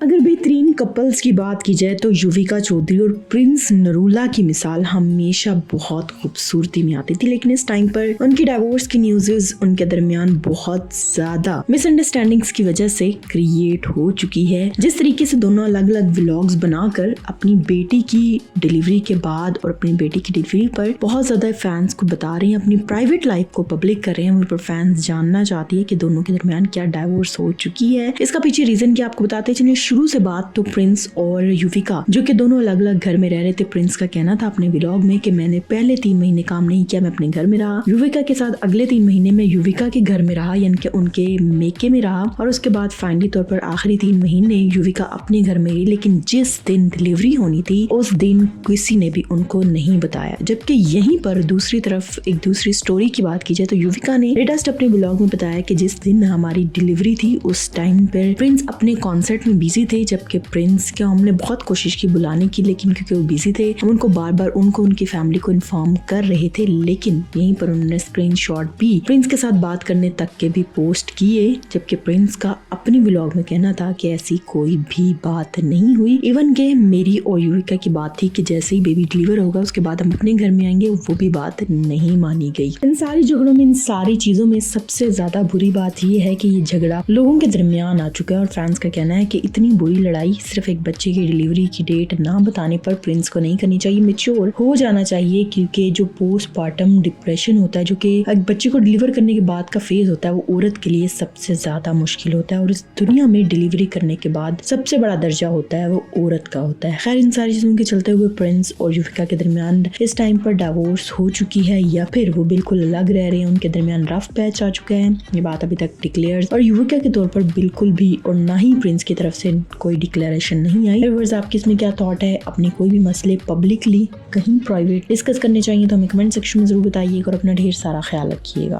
अगर बेहतरीन कपल्स की बात की जाए तो युविका चौधरी और प्रिंस नरूला की मिसाल हमेशा बहुत खूबसूरती में आती थी, लेकिन इस टाइम पर उनकी डाइवोर्स की न्यूज़ उनके दरमियान बहुत ज्यादा मिसअंडरस्टैंडिंग्स की वजह से क्रिएट हो चुकी है। जिस तरीके से दोनों अलग अलग व्लॉग्स बनाकर अपनी बेटी की डिलीवरी के बाद और अपनी बेटी की डिलीवरी पर बहुत ज्यादा फैंस को बता रहे हैं, अपनी प्राइवेट लाइफ को पब्लिक कर रहे हैं, उन पर फैंस जानना चाहती है कि दोनों के दरमियान क्या डाइवोर्स हो चुकी है। इसका पीछे रीजन क्या आपको बताते चलिए। शुरू से बात तो प्रिंस और युविका जो कि दोनों अलग अलग घर में रह रहे थे। प्रिंस का कहना था अपने व्लॉग में कि मैंने पहले 3 महीने काम नहीं किया, मैं अपने घर में रहा। युविका के साथ अगले 3 महीने में युविका के घर में रहा, यानी कि उनके मेके में रहा, और उसके बाद फाइनली तौर पर आखिरी 3 महीने युविका अपने घर में रही। लेकिन जिस दिन डिलीवरी होनी थी उस दिन किसी ने भी उनको नहीं बताया। जबकि यहीं पर दूसरी तरफ एक दूसरी स्टोरी की बात की जाए तो युविका ने लेटेस्ट अपने व्लॉग में बताया कि जिस दिन हमारी डिलीवरी थी उस टाइम पर प्रिंस अपने कॉन्सर्ट में बिजी थे, जबकि प्रिंस क्या हमने बहुत कोशिश की बुलाने की, लेकिन क्योंकि वो बिजी थे हम उनको बार बार उनकी फैमिली को इन्फॉर्म कर रहे थे। लेकिन यहीं पर उन्होंने स्क्रीनशॉट भी प्रिंस के साथ बात करने तक के भी पोस्ट किए, जबकि प्रिंस का अपनी व्लॉग में कहना था कि ऐसी कोई भी बात नहीं हुई। इवन के मेरी और युविका की बात थी कि जैसे ही बेबी डिलीवर होगा उसके बाद हम अपने घर में आएंगे, वो भी बात नहीं मानी गई। इन सारी झगड़ों में, इन सारी चीजों में सबसे ज्यादा बुरी बात ये है कि ये झगड़ा लोगों के दरमियान आ चुका है और फैंस का कहना है कि इतनी बुरी लड़ाई सिर्फ एक बच्चे की डिलीवरी की डेट ना बताने पर प्रिंस को नहीं करनी चाहिए, मैच्योर हो जाना चाहिए। क्योंकि जो पोस्टमार्टम डिप्रेशन होता है, जो कि एक बच्चे को डिलीवर करने के बाद का फेज होता है, वो औरत के लिए सबसे ज्यादा मुश्किल होता है और इस दुनिया में डिलीवरी करने के बाद सबसे बड़ा दर्जा होता है वो औरत का होता है। खैर, इन सारी चीजों के चलते हुए प्रिंस और युविका के दरमियान इस टाइम पर डाइवोर्स हो चुकी है या फिर वो बिल्कुल अलग रह रहे हैं, उनके दरमियान रफ पैच आ चुका है। ये बात अभी तक डिक्लेयर और युविका के तौर पर बिल्कुल भी और ना ही प्रिंस की तरफ से कोई डिक्लेरेशन नहीं आई। आपकी इसमें क्या थॉट है? अपने कोई भी मसले पब्लिकली कहीं प्राइवेट डिस्कस करने चाहिए तो हमें कमेंट सेक्शन में जरूर बताइएगा और अपना ढेर सारा ख्याल रखिएगा।